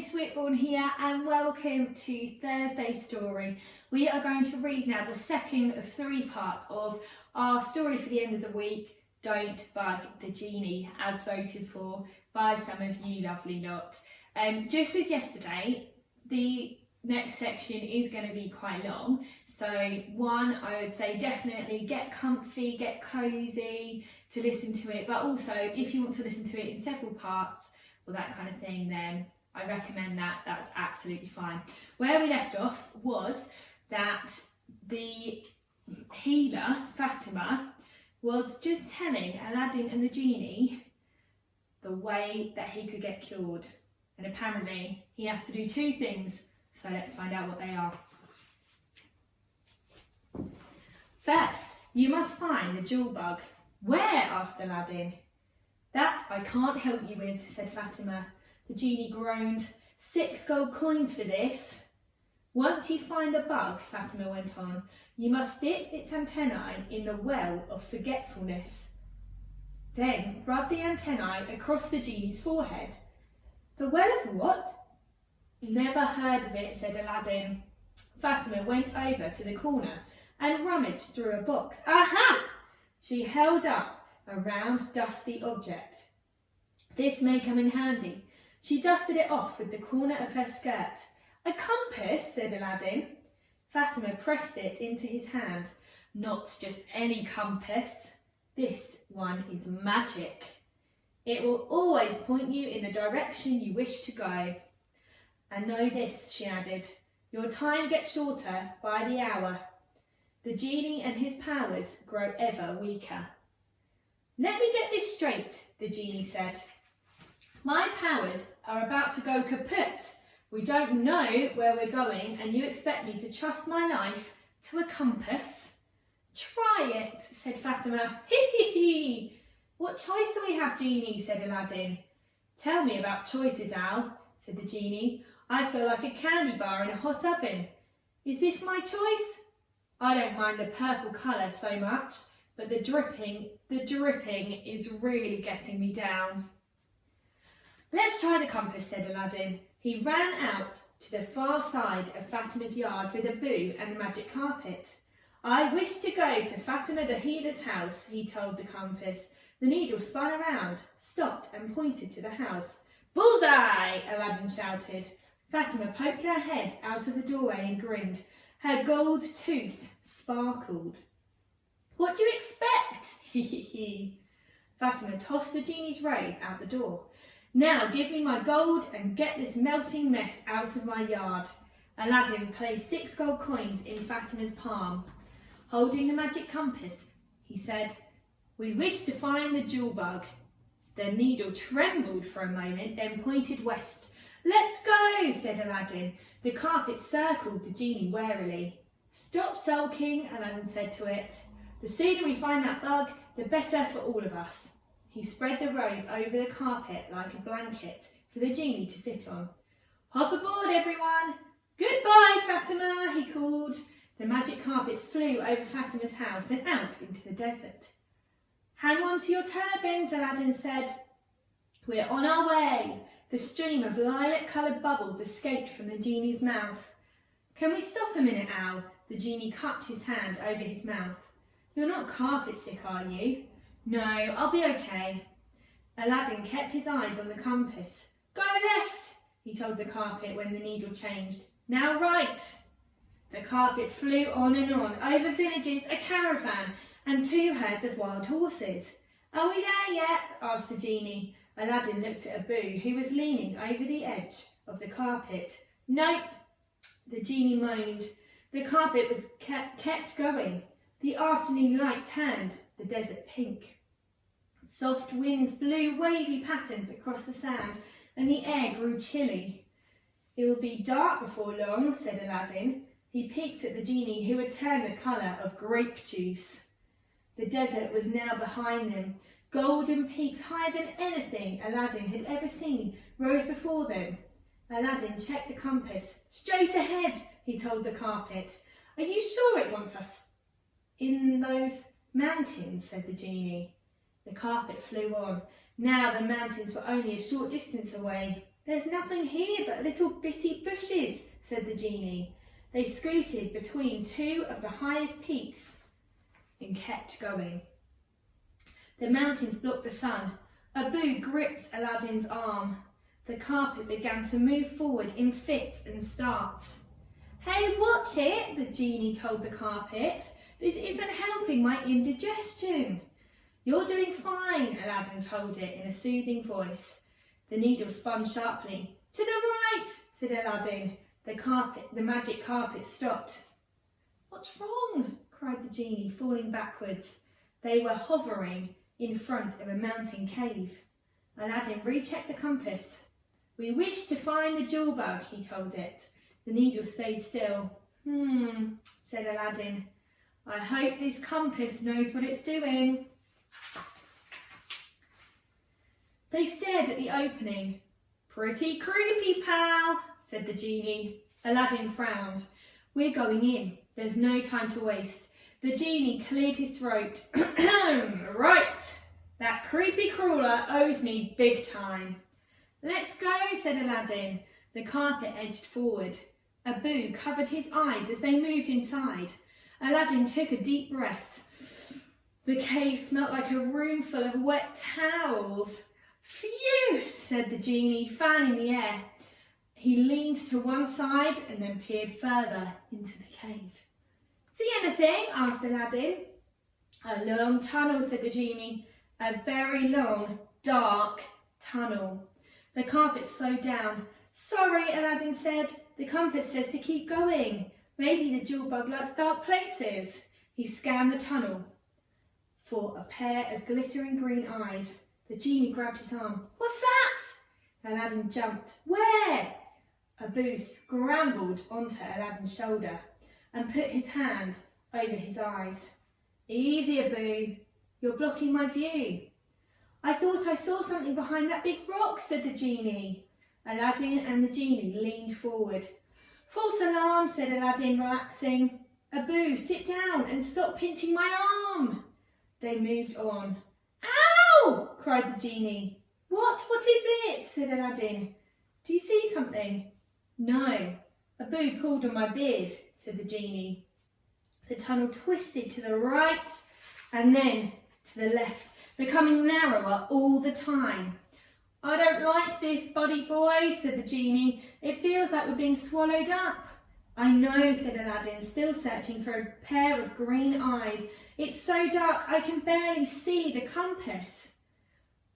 Miss Whitbourne here and welcome to Thursday's story. We are going to read now the second of 3 parts of our story for the end of the week, Don't Bug the Genie, as voted for by some of you lovely lot. Just with yesterday, the next section is going to be quite long, so one, I would say definitely get comfy, get cosy to listen to it, but also if you want to listen to it in several parts or that kind of thing, then I recommend that. That's absolutely fine. Where we left off was that the healer, Fatima, was just telling Aladdin and the genie the way that he could get cured, and apparently he has to do 2 things. So let's find out what they are. First, you must find the jewel bug. Where? Asked Aladdin. That I can't help you with, said Fatima. The genie groaned. 6 gold coins for this. Once you find the bug, Fatima went on, you must dip its antennae in the well of forgetfulness. Then rub the antennae across the genie's forehead. The well of what? Never heard of it, said Aladdin. Fatima went over to the corner and rummaged through a box. Aha! She held up a round, dusty object. This may come in handy. She dusted it off with the corner of her skirt. A compass, said Aladdin. Fatima pressed it into his hand. Not just any compass. This one is magic. It will always point you in the direction you wish to go. And know this, she added, your time gets shorter by the hour. The genie and his powers grow ever weaker. Let me get this straight, the genie said. My powers are about to go kaput. We don't know where we're going and you expect me to trust my life to a compass? Try it, said Fatima. Hee hee hee. What choice do we have, genie, said Aladdin. Tell me about choices, Al, said the genie. I feel like a candy bar in a hot oven. Is this my choice? I don't mind the purple colour so much, but the dripping is really getting me down. Let's try the compass, said Aladdin. He ran out to the far side of Fatima's yard with a boo and the magic carpet. I wish to go to Fatima the healer's house, he told the compass. The needle spun around, stopped and pointed to the house. Bullseye! Aladdin shouted. Fatima poked her head out of the doorway and grinned. Her gold tooth sparkled. What do you expect? Hee hee hee. Fatima tossed the genie's robe out the door. Now give me my gold and get this melting mess out of my yard. Aladdin placed 6 gold coins in Fatima's palm. Holding the magic compass, he said, we wish to find the jewel bug. The needle trembled for a moment, then pointed west. Let's go, said Aladdin. The carpet circled the genie warily. Stop sulking, Aladdin said to it. The sooner we find that bug, the better for all of us. He spread the robe over the carpet like a blanket for the genie to sit on. Hop aboard, everyone. Goodbye, Fatima, he called. The magic carpet flew over Fatima's house and out into the desert. Hang on to your turbans, Aladdin said. We're on our way. The stream of lilac-coloured bubbles escaped from the genie's mouth. Can we stop a minute, Al? The genie cupped his hand over his mouth. You're not carpet sick, are you? No, I'll be okay. Aladdin kept his eyes on the compass. Go left, he told the carpet when the needle changed. Now right. The carpet flew on and on, over villages, a caravan, and 2 herds of wild horses. Are we there yet? Asked the genie. Aladdin looked at Abu, who was leaning over the edge of the carpet. Nope, the genie moaned. The carpet was kept going. The afternoon light turned the desert pink. Soft winds blew wavy patterns across the sand, and the air grew chilly. It will be dark before long, said Aladdin. He peeked at the genie, who had turned the colour of grape juice. The desert was now behind them. Golden peaks higher than anything Aladdin had ever seen rose before them. Aladdin checked the compass. Straight ahead, he told the carpet. Are you sure it wants us in those mountains? Said the genie. The carpet flew on. Now the mountains were only a short distance away. "There's nothing here but little bitty bushes," said the genie. They scooted between two of the highest peaks and kept going. The mountains blocked the sun. Abu gripped Aladdin's arm. The carpet began to move forward in fits and starts. "Hey, watch it," the genie told the carpet. "This isn't helping my indigestion." "You're doing fine," Aladdin told it in a soothing voice. The needle spun sharply. "To the right," said Aladdin. The magic carpet stopped. "What's wrong?" cried the genie, falling backwards. They were hovering in front of a mountain cave. Aladdin rechecked the compass. "We wish to find the jewel bug," he told it. The needle stayed still. Said Aladdin. "I hope this compass knows what it's doing." They stared at the opening. "Pretty creepy, pal," said the genie. Aladdin frowned. "We're going in. There's no time to waste." The genie cleared his throat. "Right. That creepy crawler owes me big time." "Let's go," said Aladdin. The carpet edged forward. Abu covered his eyes as they moved inside. Aladdin took a deep breath. The cave smelt like a room full of wet towels. "Phew," said the genie, fanning the air. He leaned to one side and then peered further into the cave. "See anything?" asked Aladdin. "A long tunnel," said the genie. "A very long, dark tunnel." The carpet slowed down. "Sorry," Aladdin said. "The compass says to keep going. Maybe the jewel bug likes dark places." He scanned the tunnel for a pair of glittering green eyes. The genie grabbed his arm. "What's that?" Aladdin jumped. "Where?" Abu scrambled onto Aladdin's shoulder and put his hand over his eyes. "Easy, Abu. You're blocking my view." "I thought I saw something behind that big rock," said the genie. Aladdin and the genie leaned forward. "False alarm," said Aladdin, relaxing. "Abu, sit down and stop pinching my arm." They moved on. "Ow!" cried the genie. What is it?" said Aladdin. "Do you see something?" "No." "Abu pulled on my beard," said the genie. The tunnel twisted to the right and then to the left, becoming narrower all the time. "I don't like this, buddy boy," said the genie. "It feels like we're being swallowed up." "I know," said Aladdin, still searching for a pair of green eyes. "It's so dark I can barely see the compass."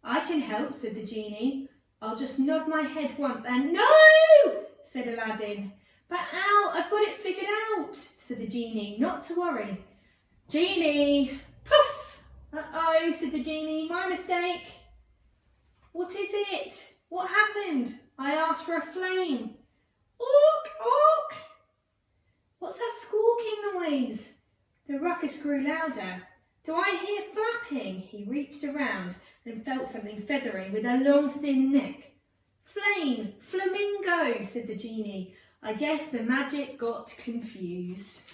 "I can help," said the genie. "I'll just nod my head once and—" "No!" said Aladdin. "But Al, I've got it figured out," said the genie. "Not to worry." "Genie!" Poof! "Uh-oh," said the genie. "My mistake." "What is it? What happened?" "I asked for a flame." "Awk, awk!" "What's that squawking noise?" The ruckus grew louder. "Do I hear flapping?" He reached around and felt something feathery with a long, thin neck. "Flame! Flamingo!" said the genie. I guess the magic got confused.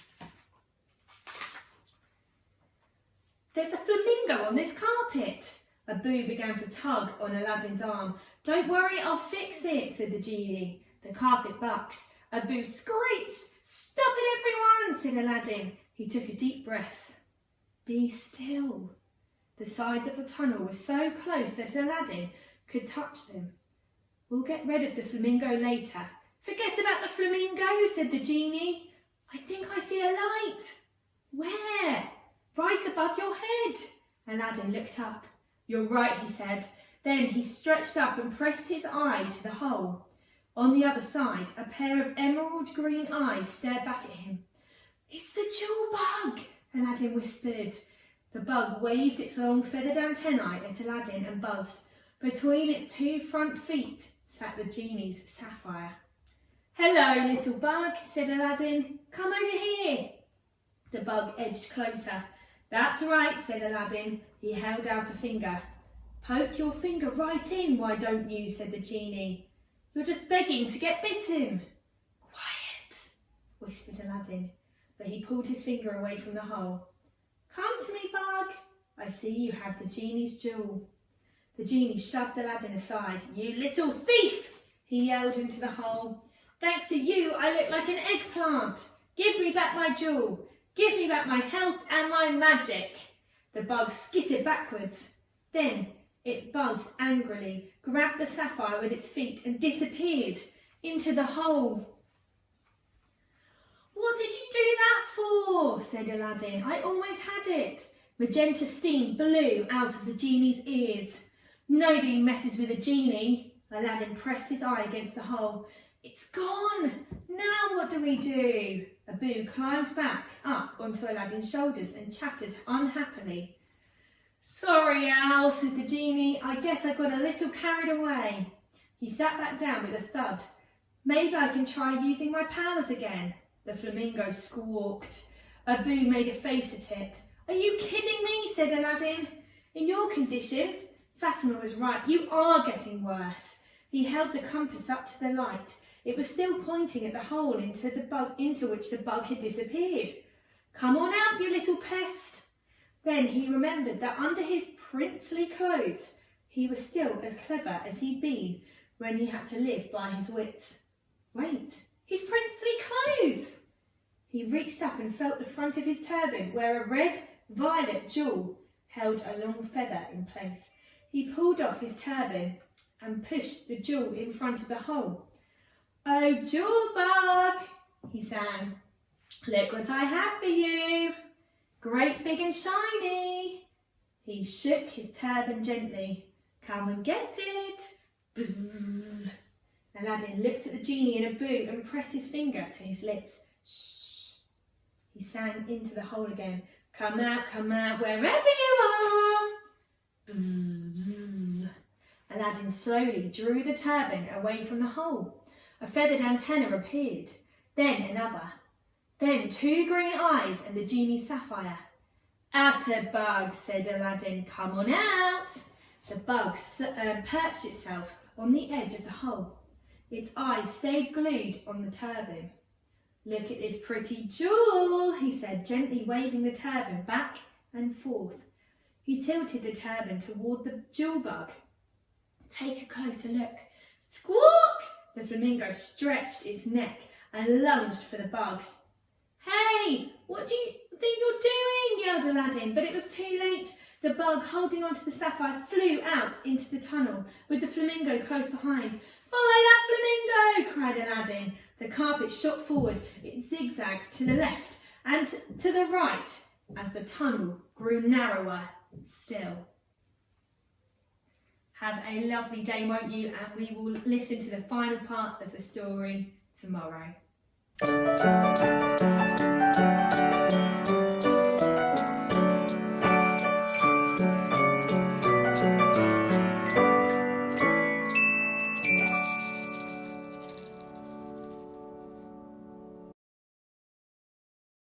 "There's a flamingo on this carpet." Abu began to tug on Aladdin's arm. "Don't worry, I'll fix it," said the genie. The carpet bucked. Abu screeched. "Stop it, everyone," said Aladdin. He took a deep breath. "Be still." The sides of the tunnel were so close that Aladdin could touch them. "We'll get rid of the flamingo later." "Forget about the flamingo," said the genie. "I think I see a light." "Where?" "Right above your head." Aladdin looked up. "You're right," he said. Then he stretched up and pressed his eye to the hole. On the other side, a pair of emerald green eyes stared back at him. "It's the jewel bug," Aladdin whispered. The bug waved its long feathered antennae at Aladdin and buzzed. Between its two front feet sat the genie's sapphire. "Hello, little bug," said Aladdin. "Come over here." The bug edged closer. "That's right," said Aladdin. He held out a finger. "Poke your finger right in, why don't you?" said the genie. "You're just begging to get bitten." "Quiet," whispered Aladdin, but he pulled his finger away from the hole. "Come to me, bug. I see you have the genie's jewel." The genie shoved Aladdin aside. "You little thief!" he yelled into the hole. "Thanks to you, I look like an eggplant. Give me back my jewel. Give me back my health and my magic." The bug skittered backwards. Then it buzzed angrily, grabbed the sapphire with its feet and disappeared into the hole. "What did you do that for?" said Aladdin. "I almost had it." Magenta steam blew out of the genie's ears. "Nobody messes with a genie." Aladdin pressed his eye against the hole. "It's gone. Now what do we do?" Abu climbed back up onto Aladdin's shoulders and chattered unhappily. "Sorry, Owl," said the genie. "I guess I got a little carried away." He sat back down with a thud. "Maybe I can try using my powers again." The flamingo squawked. Abu made a face at it. "Are you kidding me?" said Aladdin. "In your condition," Fatima was right, "you are getting worse." He held the compass up to the light. It was still pointing at the hole into which the bug had disappeared. "Come on out, you little pest." Then he remembered that under his princely clothes, he was still as clever as he'd been when he had to live by his wits. Wait, his princely clothes! He reached up and felt the front of his turban where a red-violet jewel held a long feather in place. He pulled off his turban and pushed the jewel in front of the hole. "Oh, jewel bug," he sang, "look what I have for you. Great big and shiny." He shook his turban gently. "Come and get it." Bzzz. Aladdin looked at the genie in Abu and pressed his finger to his lips. Shh. He sang into the hole again. Come out, wherever you are." Bzzz, bzzz. Aladdin slowly drew the turban away from the hole. A feathered antenna appeared, then another, then 2 green eyes and the genie's sapphire. "Atta bug," said Aladdin, "come on out." The bug perched itself on the edge of the hole. Its eyes stayed glued on the turban. "Look at this pretty jewel," he said, gently waving the turban back and forth. He tilted the turban toward the jewel bug. "Take a closer look." Squawk! The flamingo stretched its neck and lunged for the bug. "Hey, what do you think you're doing?" yelled Aladdin, but it was too late. The bug, holding onto the sapphire, flew out into the tunnel, with the flamingo close behind. "Follow that flamingo!" cried Aladdin. The carpet shot forward. It zigzagged to the left and to the right as the tunnel grew narrower still. Have a lovely day, won't you? And we will listen to the final part of the story tomorrow.